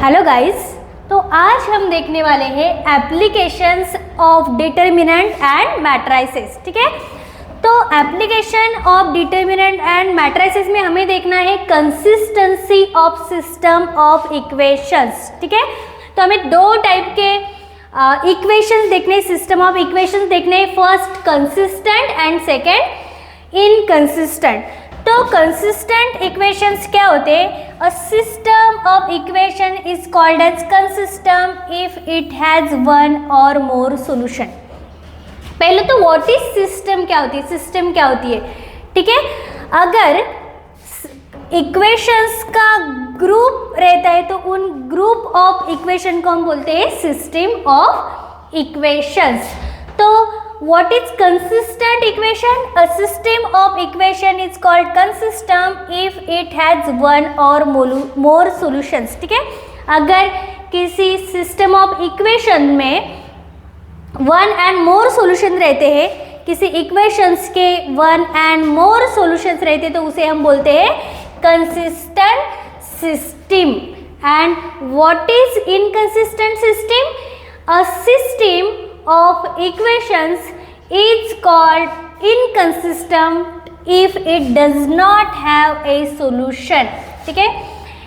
Hello guys, तो आज हम देखने वाले हैं applications of determinant and matrices. ठीक है, तो application of determinant and matrices में हमें देखना है consistency of system of equations. ठीक है, तो हमें दो टाइप के इक्वेशंस देखने, सिस्टम ऑफ इक्वेशंस देखने, first consistent and second inconsistent. तो कंसिस्टेंट इक्वेशंस क्या होते हैं? A system of equation is called as consistent if it has one और मोर सॉल्यूशन। पहले तो व्हाट इज सिस्टम क्या होती है, सिस्टम क्या होती है? ठीक है, अगर इक्वेशंस का ग्रुप रहता है तो उन ग्रुप ऑफ इक्वेशन को हम बोलते हैं सिस्टम ऑफ इक्वेशंस। तो what is consistent equation? A system of equation is called consistent if it has one or more solutions. ठीक है, अगर किसी सिस्टम ऑफ इक्वेशन में वन एंड मोर सॉल्यूशन रहते हैं, किसी इक्वेशंस के वन एंड मोर सॉल्यूशंस रहते हैं तो उसे हम बोलते हैं consistent system. And what is inconsistent system? A system of equations is called inconsistent if it does not have a solution. ठीक है,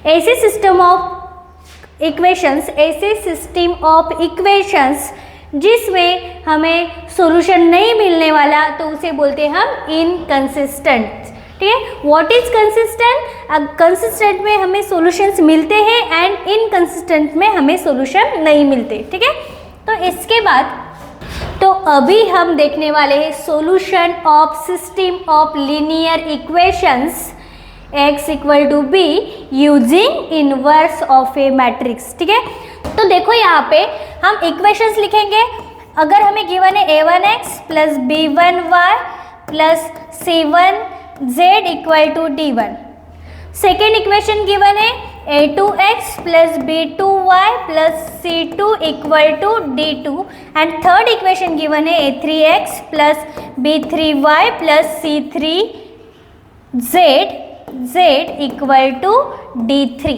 ऐसे सिस्टम ऑफ इक्वेशंस, ऐसे सिस्टम ऑफ इक्वेशंस जिसमें हमें सॉल्यूशन नहीं मिलने वाला तो उसे बोलते हैं हम इनकंसिस्टेंट। ठीक है, व्हाट इज कंसिस्टेंट? कंसिस्टेंट में हमें सॉल्यूशंस मिलते हैं एंड इनकंसिस्टेंट में हमें सॉल्यूशन नहीं मिलते। ठीक है, तो इसके बाद तो अभी हम देखने वाले हैं solution of system of linear equations x = b using inverse of A matrix. ठीक है, तो देखो यहाँ पे हम इक्वेशंस लिखेंगे। अगर हमें गिवन है a1x + b1y + c1z = d1। Second equation given है a2x + b2y + c2 = d2 and third equation given है a3x + b3y + c3z = d3।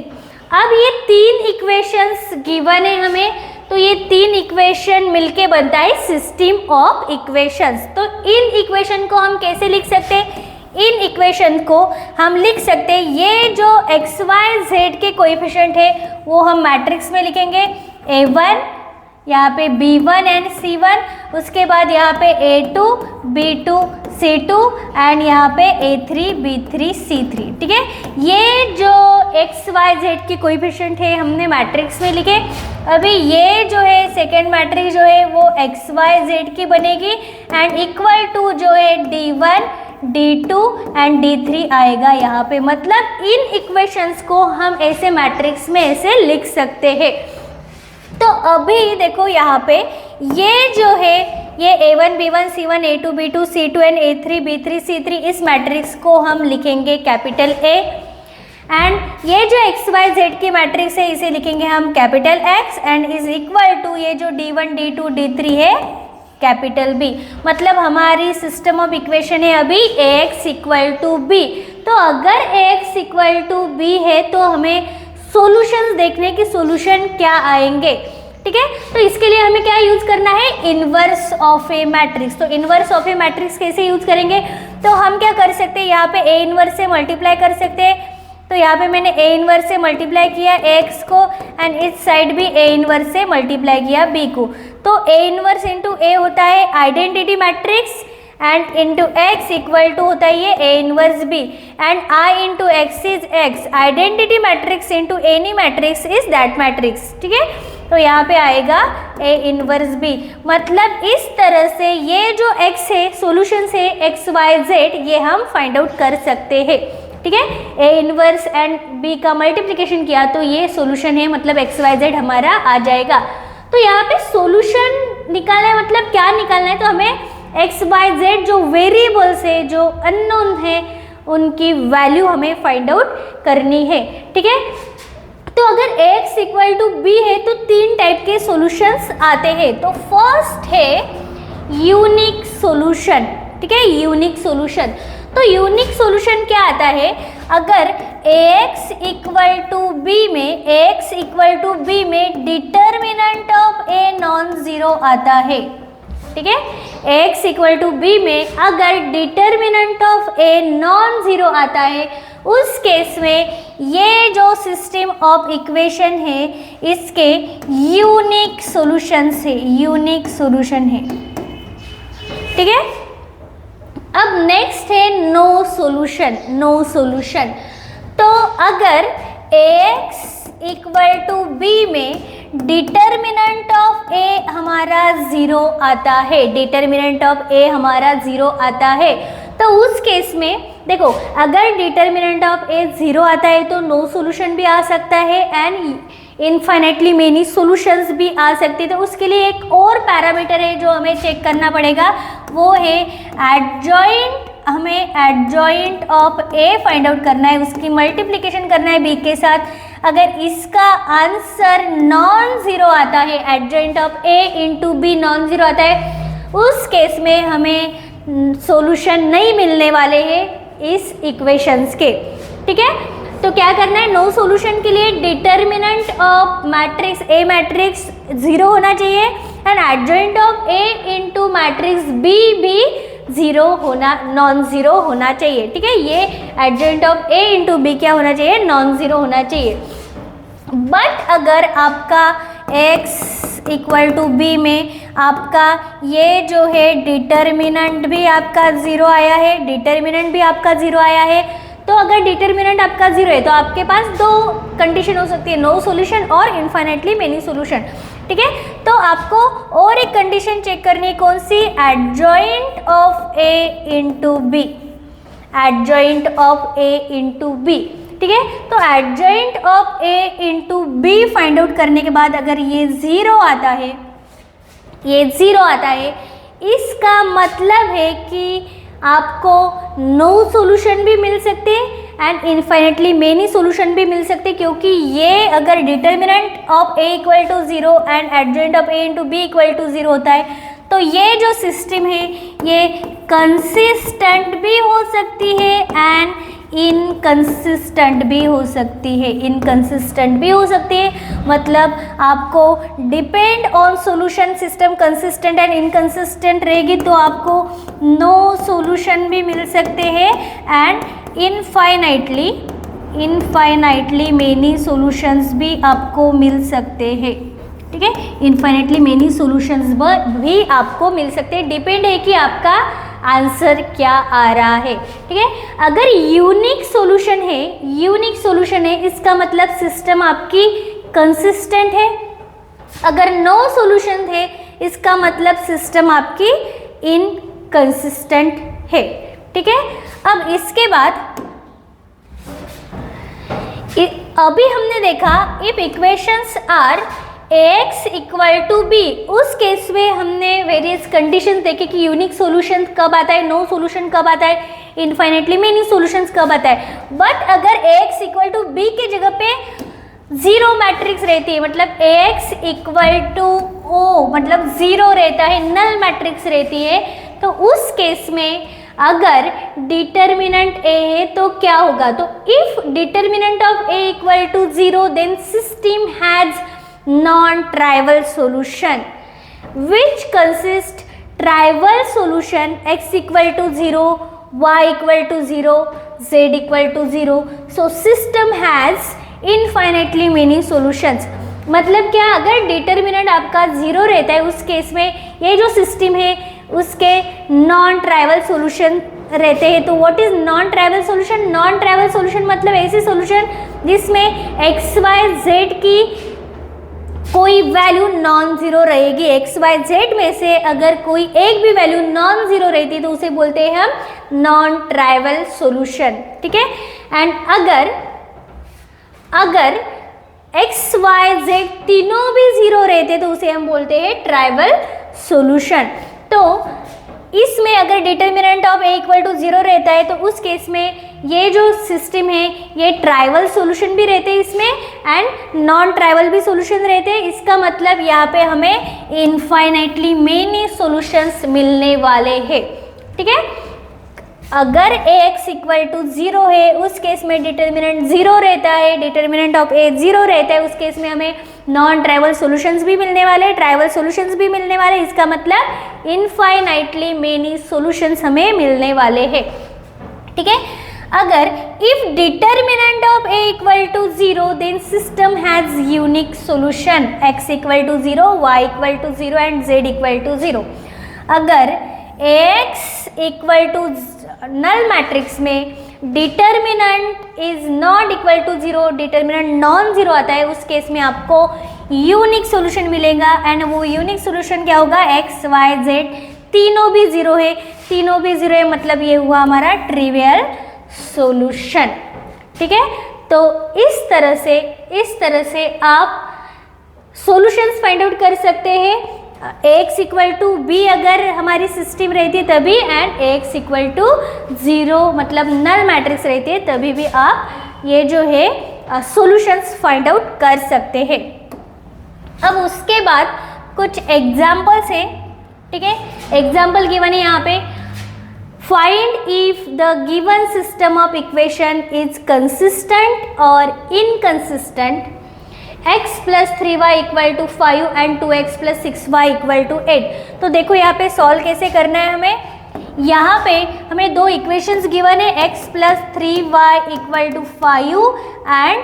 अब ये तीन इक्वेशंस गिवन है हमें, तो ये तीन इक्वेशन मिलके बनता है सिस्टम ऑफ इक्वेशंस। तो इन इक्वेशन को हम कैसे लिख सकते हैं? इन इक्वेशन को हम लिख सकते हैं, ये जो एक्स वाई जेड के कोएफिशिएंट है वो हम मैट्रिक्स में लिखेंगे। a1 यहाँ पे b1 एंड c1, उसके बाद यहाँ पे a2 b2 c2 एंड यहाँ पे a3 b3 c3। ठीक है, ये जो एक्स वाई जेड के कोएफिशिएंट है हमने मैट्रिक्स में लिखे। अभी ये जो है सेकेंड मैट्रिक्स जो है वो एक्स वाई जेड की बनेगी एंड इक्वल टू जो है d1 d2 एंड d3 आएगा यहाँ पे। मतलब इन इक्वेशंस को हम ऐसे मैट्रिक्स में ऐसे लिख सकते हैं। तो अभी देखो यहाँ पे ये जो है ये a1 b1 c1 a2 b2 c2 and a3 b3 c3, इस मैट्रिक्स को हम लिखेंगे कैपिटल A। एंड ये जो एक्स वाई जेड की मैट्रिक्स है इसे लिखेंगे हम capital X and is equal to ये जो d1 d2 d3 है कैपिटल B। मतलब हमारी सिस्टम ऑफ इक्वेशन है अभी ax = b। तो अगर ax = b है तो हमें सॉल्यूशंस देखने की सॉल्यूशन क्या आएंगे। ठीक है, तो इसके लिए हमें क्या यूज करना है? Inverse of A matrix. तो इनवर्स ऑफ ए मैट्रिक्स कैसे यूज करेंगे? तो हम क्या कर सकते हैं, यहाँ पे a इनवर्स से मल्टीप्लाई कर सकते हैं। तो यहाँ पे मैंने a इनवर्स से मल्टीप्लाई किया x को एंड इस साइड भी a इनवर्स से मल्टीप्लाई किया b को। तो a इनवर्स इंटू a होता है identity matrix and into x equal to होता है ये a inverse b and I into x is x। Identity matrix into any matrix is that matrix. ठीक है, तो यहाँ पे आएगा a इनवर्स b। मतलब इस तरह से ये जो x है, सॉल्यूशन है एक्स वाई जेड, ये हम फाइंड आउट कर सकते हैं। ठीक है, a इनवर्स एंड b का मल्टीप्लिकेशन किया तो ये सॉल्यूशन है, मतलब एक्स वाई जेड हमारा आ जाएगा। तो यहाँ पे सॉल्यूशन निकालना है, मतलब क्या निकालना है? तो हमें एक्स वाई जेड जो वेरिएबल्स है, जो अननोन है, उनकी वैल्यू हमें फाइंड आउट करनी है। ठीक है, तो अगर x = b है तो तीन टाइप के सॉल्यूशंस आते हैं। तो फर्स्ट है यूनिक सॉल्यूशन। ठीक है, यूनिक सॉल्यूशन। तो यूनिक सॉल्यूशन क्या आता है, अगर ax इक्वल टू बी में determinant of a non zero आता है, ठीक है, ax इक्वल टू बी में अगर determinant of a non zero आता है, उस केस में ये जो सिस्टम ऑफ इक्वेशन है इसके यूनिक सॉल्यूशन है, ठीक है। अब नेक्स्ट है नो सॉल्यूशन। तो अगर ax इक्वल टू बी में डिटर्मिनेंट ऑफ a हमारा ज़ीरो आता है, तो उस केस में देखो, अगर डिटर्मिनेंट ऑफ a ज़ीरो आता है तो नो सॉल्यूशन भी आ सकता है एंड इनफाइनाइटली मेनी सॉल्यूशंस भी आ सकते हैं। तो उसके लिए एक और पैरामीटर है जो हमें चेक करना पड़ेगा, वो है एडजॉइंट। हमें adjoint of a find out करना है, उसकी मल्टीप्लिकेशन करना है b के साथ। अगर इसका आंसर नॉन ज़ीरो आता है, adjoint of a into b non zero आता है, उस केस में हमें सॉल्यूशन नहीं मिलने वाले हैं इस इक्वेशंस के, ठीक है। तो क्या करना है, नो सॉल्यूशन के लिए determinant of matrix matrix zero होना चाहिए and adjoint of a into matrix b भी नॉन ज़ीरो होना चाहिए, ठीक है। ये adjoint of a into b क्या होना चाहिए, नॉन ज़ीरो होना चाहिए। बट अगर आपका x इक्वल टू बी में आपका ये जो है डिटर्मिनेंट भी आपका ज़ीरो आया है, तो अगर डिटर्मिनेंट आपका ज़ीरो है तो आपके पास दो कंडीशन हो सकती है, नो सॉल्यूशन और इनफाइनाइटली मेनी सॉल्यूशन, ठीक है। तो आपको और एक कंडीशन चेक करनी है, कौन सी, adjoint of a into B, ठीक है। तो adjoint of a into B find out करने के बाद अगर ये ज़ीरो आता है, इसका मतलब है कि आपको नो सॉल्यूशन भी मिल सकते हैं एंड इनफाइनाइटली मेनी सॉल्यूशन भी मिल सकते हैं, क्योंकि ये अगर determinant of a equal to zero and adjoint of a into b equal to zero होता है, तो ये जो सिस्टम है ये कंसिस्टेंट भी हो सकती है एंड इनकंसिस्टेंट भी हो सकती है। मतलब आपको depend on solution, system consistent and inconsistent रहेगी तो आपको नो सॉल्यूशन भी मिल सकते हैं एंड इनफाइनाइटली मेनी सॉल्यूशंस भी आपको मिल सकते हैं, ठीक है। इनफाइनाइटली मेनी सॉल्यूशंस भी आपको मिल सकते हैं, डिपेंड है कि आपका आंसर क्या आ रहा है, ठीक है। अगर यूनिक सॉल्यूशन है इसका मतलब सिस्टम आपकी कंसिस्टेंट है, अगर नो सॉल्यूशन है इसका मतलब सिस्टम आपकी इनकंसिस्टेंट है, ठीक है। अब इसके बाद अभी हमने देखा if equations are ax equal to b, उस केस में हमने वेरियस कंडीशंस देखे कि यूनिक सॉल्यूशन कब आता है, नो सॉल्यूशन कब आता है, इनफाइनाइटली मेनी सॉल्यूशंस कब आता है। बट अगर ax इक्वल टू बी के जगह पे ज़ीरो मैट्रिक्स रहती है, मतलब ax इक्वल टू ओ मतलब ज़ीरो रहता है, नल मैट्रिक्स रहती है, तो उस केस में अगर डिटर्मिनेंट a है तो क्या होगा, तो if determinant of a equal to zero then system has non-trivial solution which consist trivial solution x equal to 0, y equal to 0, z equal to 0. So system has infinitely many solutions. मतलब क्या, अगर determinant आपका zero रहता है उस case में ये जो सिस्टम है उसके नॉन ट्राइवल सॉल्यूशन रहते हैं। तो what is non trivial solution, non trivial solution मतलब ऐसे सॉल्यूशन जिसमें एक्स वाई जेड की कोई वैल्यू नॉन ज़ीरो रहेगी, एक्स वाई जेड में से अगर कोई एक भी वैल्यू नॉन ज़ीरो रहती है तो उसे बोलते हैं हम नॉन ट्राइवल सॉल्यूशन, ठीक है। एंड अगर एक्स वाई जेड तीनों भी ज़ीरो रहते तो उसे हम बोलते हैं ट्राइवल सॉल्यूशन। तो इसमें अगर determinant of a equal to 0 रहता है तो उस केस में ये जो सिस्टम है ये ट्राइवल सॉल्यूशन भी रहते हैं इसमें एंड नॉन ट्राइवल भी सॉल्यूशन रहते हैं। इसका मतलब यहाँ पे हमें इनफाइनाइटली मेनी सॉल्यूशंस मिलने वाले हैं, ठीक है। अगर ax इक्वल टू 0 है उस केस में डिटर्मिनेंट 0 रहता है, डिटर्मिनेंट ऑफ a 0 रहता है, उस केस में हमें नॉन ट्राइवल सॉल्यूशंस भी मिलने वाले, ट्राइवल सॉल्यूशंस भी मिलने वाले। इसका मतलब इनफाइनाइटली मेनी सॉल्यूशंस हमें मिलने वाले हैं। ठीक है, अगर if determinant of a equal to 0 then system has unique solution x equal to 0, y equal to 0 and z equal to 0। अगर ax equal to null matrix में determinant is not equal to 0, determinant non zero आता है, उस case में आपको unique solution मिलेगा। And वो unique solution क्या होगा, x y z तीनों भी 0 है, तीनों भी 0 है, मतलब ये हुआ हमारा ट्रिवियल सॉल्यूशन। ठीक है, तो इस तरह से आप सॉल्यूशंस फाइंड आउट कर सकते हैं। x इक्वल टू बी अगर हमारी सिस्टम रहती है तभी, एंड x इक्वल टू 0 मतलब नल मैट्रिक्स रहती है तभी भी आप ये जो है सॉल्यूशंस फाइंड आउट कर सकते हैं। अब उसके बाद कुछ एग्जाम्पल्स हैं। ठीक है, एग्जाम्पल गिवन है यहाँ पे, find if the given system of equation is consistent और inconsistent x plus 3y equal to 5 and 2x plus 6y equal to 8। तो देखो यहाँ पे सॉल्व कैसे करना है हमें। यहाँ पे हमें दो इक्वेशंस गिवन है, x plus 3y equal to 5 and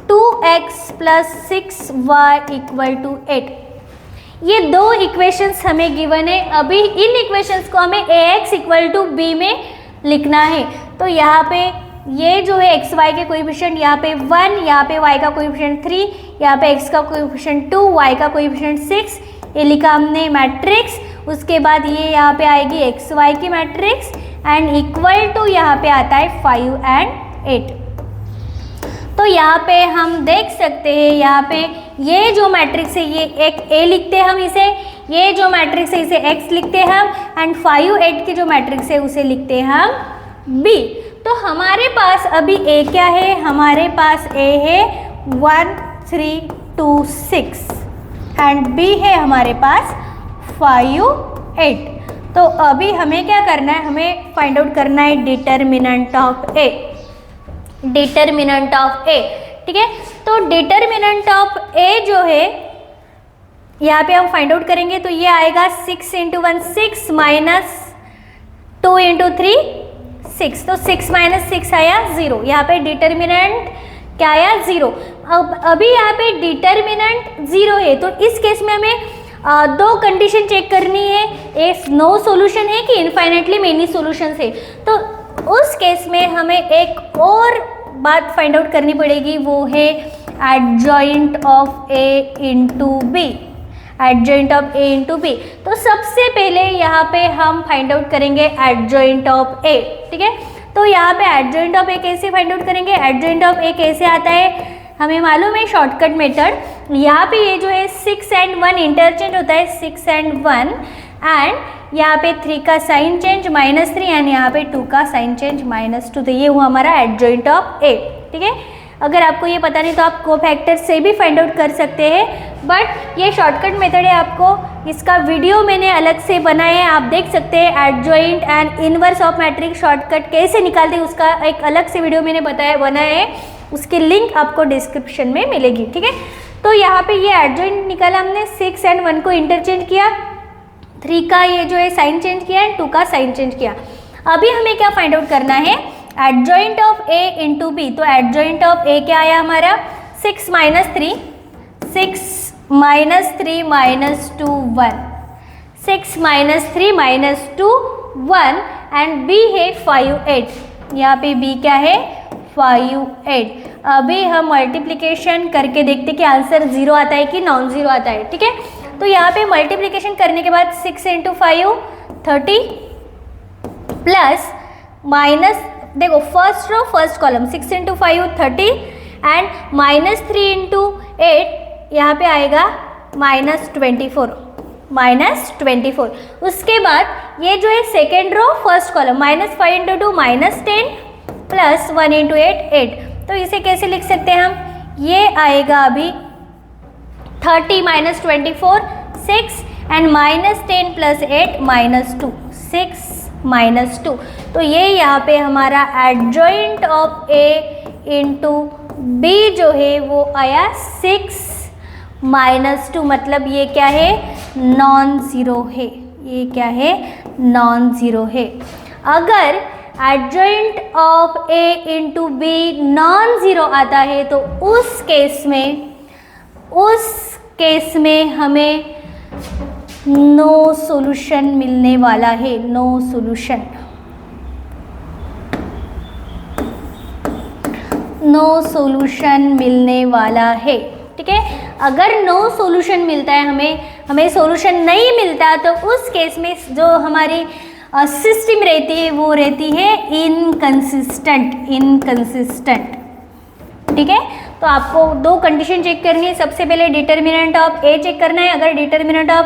2x plus 6y equal to 8। ये दो इक्वेशंस हमें गिवन है। अभी इन इक्वेशंस को हमें ax इक्वल टू b में लिखना है। तो यहाँ पे ये जो है एक्स वाई के कोएफिशिएंट यहाँ पे 1, यहाँ पे y का कोएफिशिएंट 3, यहाँ पे x का कोएफिशिएंट 2, y का कोएफिशिएंट 6, ये लिखा हमने मैट्रिक्स। उसके बाद ये यहाँ पे आएगी एक्स वाई की मैट्रिक्स एंड इक्वल टू यहाँ पे आता है 5 एंड 8। तो यहाँ पे हम देख सकते हैं, यहाँ पे ये जो मैट्रिक्स है ये एक a लिखते हैं हम इसे, ये जो मैट्रिक्स है इसे x लिखते हैं हम, एंड 5 8 की जो मैट्रिक्स है उसे लिखते हैं हम b। तो हमारे पास अभी a क्या है, हमारे पास a है 1 3 2 6 एंड b है हमारे पास 5 8। तो अभी हमें क्या करना है, हमें फाइंड आउट करना है determinant of a, determinant of a। ठीक है, तो डिटर्मिनेंट ऑफ a जो है यहाँ पे हम फाइंड आउट करेंगे तो ये आएगा 6 इंटू 1 6 माइनस 2 इंटू 3 6। तो 6 माइनस 6 आया 0। यहाँ पे डिटर्मिनेंट क्या आया 0। अब अभी यहाँ पे डिटर्मिनेंट 0 है तो इस केस में हमें दो कंडीशन चेक करनी है, एक नो सॉल्यूशन है कि इनफाइनाइटली मेनी सॉल्यूशंस है। तो उस केस में हमें एक और बात फाइंड आउट करनी पड़ेगी, वो है adjoint of a into b, adjoint of a into b. तो सबसे पहले यहाँ पे हम फाइंड आउट करेंगे एडजॉइंट ऑफ a। ठीक है, तो यहाँ पे एडजॉइंट ऑफ a कैसे फाइंड आउट करेंगे, एडजॉइंट ऑफ a कैसे आता है, हमें मालूम है शॉर्टकट मेथड। यहाँ पे ये जो है 6 एंड 1 इंटरचेंज होता है, 6 एंड 1 एंड यहाँ पे 3 का साइन चेंज -3 एंड यहाँ पे 2 का साइन चेंज -2। तो ये हुआ हमारा एडजॉइंट ऑफ a। ठीक है, अगर आपको ये पता नहीं तो आप कोफैक्टर से भी फाइंड आउट कर सकते हैं, बट ये शॉर्टकट मेथड है, आपको इसका वीडियो मैंने अलग से बनाया है, आप देख सकते हैं। Adjoint and inverse of matrix shortcut कैसे निकालते हैं उसका एक अलग से वीडियो मैंने बनाया है, उसकी लिंक आपको डिस्क्रिप्शन में मिलेगी। ठीक है, तो यहाँ पे ये एडजॉइंट निकाला हमने, 6 एंड 1 को इंटरचेंज किया, 3 का ये जो है साइन चेंज किया एंड 2 का साइन चेंज किया। अभी हमें क्या फाइंड आउट करना है, adjoint of a into b. तो एडजॉइंट ऑफ a क्या आया हमारा 6 माइनस 3 -2 1, 6 माइनस 3 -2 1 एंड b है 5 8। यहाँ पे b क्या है 5 8। अभी हम मल्टीप्लिकेशन करके देखते कि आंसर 0 आता है कि नॉन जीरो आता है। ठीक है, तो यहाँ पे मल्टीप्लिकेशन करने के बाद 6 इंटू 5 30 प्लस माइनस, देखो first row first column 6 into 5 30 and -3 into 8 यहाँ पे आएगा -24। उसके बाद ये जो है second row first column -5 into 2 -10 plus 1 into 8 8। तो इसे कैसे लिख सकते हैं हम, ये आएगा अभी 30 -24 6 एंड -10 प्लस 8 -2 6 -2। तो ये यहाँ पे हमारा adjoint of A into B जो है वो आया 6 -2, मतलब ये क्या है, नॉन ज़ीरो है। ये क्या है, नॉन ज़ीरो है। अगर adjoint of A into B non zero आता है तो उस केस में हमें नो सॉल्यूशन मिलने वाला है, नो सॉल्यूशन, नो सॉल्यूशन मिलने वाला है। ठीक है, अगर नो सॉल्यूशन मिलता है, हमें सॉल्यूशन नहीं मिलता, तो उस केस में जो हमारी सिस्टम रहती है वो रहती है इनकंसिस्टेंट। ठीक है, तो आपको दो कंडीशन चेक करनी है। सबसे पहले डिटर्मिनेंट ऑफ ए चेक करना है। अगर डिटर्मिनेंट ऑफ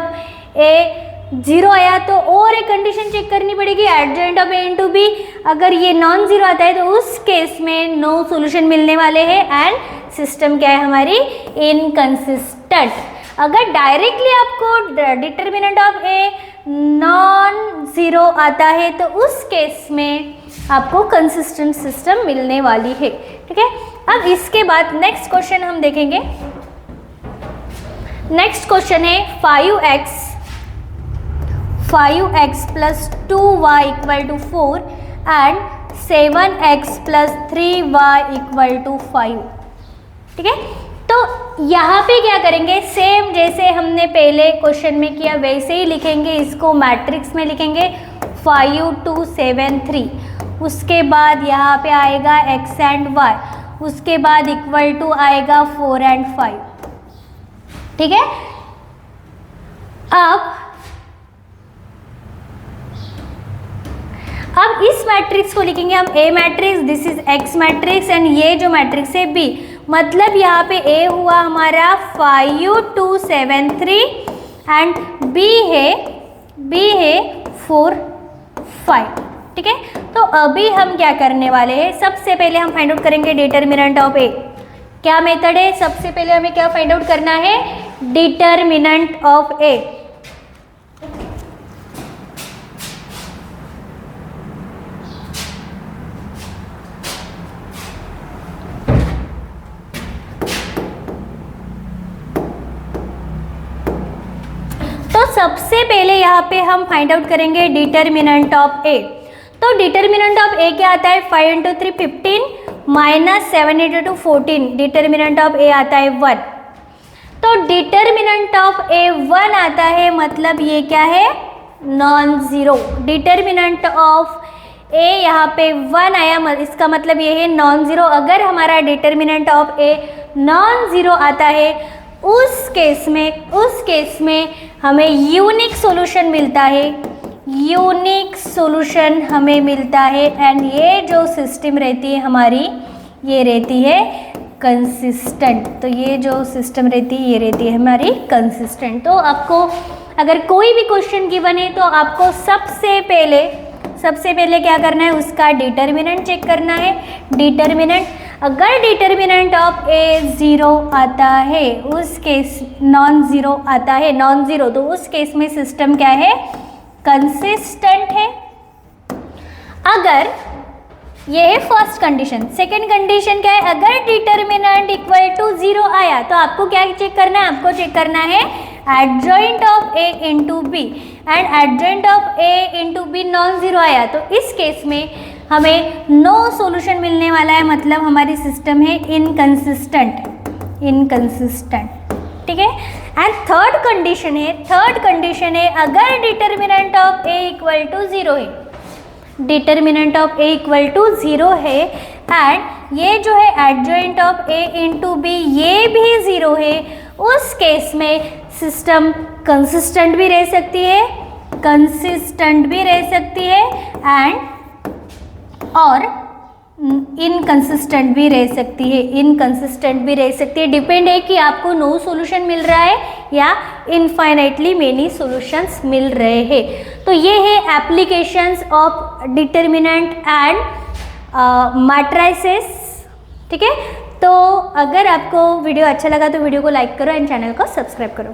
ए 0 आया तो और एक कंडीशन चेक करनी पड़ेगी, adjoint of a into b. अगर ये नॉन ज़ीरो आता है तो उस केस में नो सॉल्यूशन मिलने वाले हैं एंड सिस्टम क्या है हमारी, इनकंसिस्टेंट। अगर डायरेक्टली आपको determinant of a non zero आता है तो उस केस में आपको कंसिस्टेंट सिस्टम मिलने वाली है। ठीक है, अब इसके बाद नेक्स्ट क्वेश्चन हम देखेंगे। नेक्स्ट क्वेश्चन है 5x plus 2y equal to 4 and 7x plus 3y equal to 5। ठीक है, तो यहाँ पे क्या करेंगे, सेम जैसे हमने पहले क्वेश्चन में किया वैसे ही लिखेंगे। इसको मैट्रिक्स में लिखेंगे 5 2 7 3। उसके बाद यहाँ पे आएगा x एंड y, उसके बाद इक्वल टू आएगा 4 एंड 5। ठीक है, अब इस मैट्रिक्स को लिखेंगे हम A matrix, this is X matrix and ये जो मैट्रिक्स है B। मतलब यहाँ पे A हुआ हमारा 5 2 7 3 एंड B है 4 5। ठीक है, तो अभी हम क्या करने वाले हैं, सबसे पहले हम फाइंड आउट करेंगे डिटर्मिनेंट ऑफ A। क्या मेथड है, सबसे पहले हमें क्या फाइंड आउट करना है, डिटर्मिनेंट ऑफ A। तो सबसे पहले यहाँ पे हम फाइंड आउट करेंगे डिटर्मिनेंट ऑफ A। तो डिटर्मिनेंट ऑफ A क्या आता है, 5 into 3 15 minus 7 into 2 14। Determinant of A आता है 1। तो डिटर्मिनेंट ऑफ A 1 आता है, मतलब ये क्या है, non zero. Determinant of A यहाँ पे 1 आया, इसका मतलब ये है नॉन ज़ीरो। अगर हमारा determinant of A non zero आता है उस केस में हमें यूनिक सॉल्यूशन मिलता है, यूनिक सॉल्यूशन हमें मिलता है एंड ये जो सिस्टम रहती है हमारी, ये रहती है कंसिस्टेंट। तो ये जो सिस्टम रहती है ये रहती है हमारी कंसिस्टेंट। तो आपको अगर कोई भी क्वेश्चन गिवन है तो आपको सबसे पहले क्या करना है, उसका डिटर्मिनेंट चेक करना है। डिटर्मिनेंट, अगर डिटर्मिनेंट ऑफ A 0 आता है, उस केस नॉन ज़ीरो आता है, नॉन ज़ीरो, तो उस केस में सिस्टम क्या है, कंसिस्टेंट है। अगर ये है फर्स्ट कंडीशन। सेकंड कंडीशन क्या है, अगर डिटर्मिनेंट इक्वल टू 0 आया तो आपको क्या चेक करना है, आपको चेक करना है adjoint of A into b and adjoint of A into b non zero आया तो इस केस में हमें नो सॉल्यूशन मिलने वाला है, मतलब हमारी सिस्टम है इनकंसिस्टेंट। ठीक है, एंड थर्ड कंडीशन है अगर determinant of A equal to 0 है, determinant of A equal to 0 है एंड ये जो है adjoint of A into b ये भी 0 है, उस केस में सिस्टम कंसिस्टेंट भी रह सकती है एंड और इनकंसिस्टेंट भी रह सकती है। डिपेंड है कि आपको नो सॉल्यूशन मिल रहा है या इनफाइनाइटली मेनी सॉल्यूशंस मिल रहे हैं। तो ये है applications of determinant and matrices. ठीक है, तो अगर आपको वीडियो अच्छा लगा तो वीडियो को लाइक करो एंड चैनल को सब्सक्राइब करो।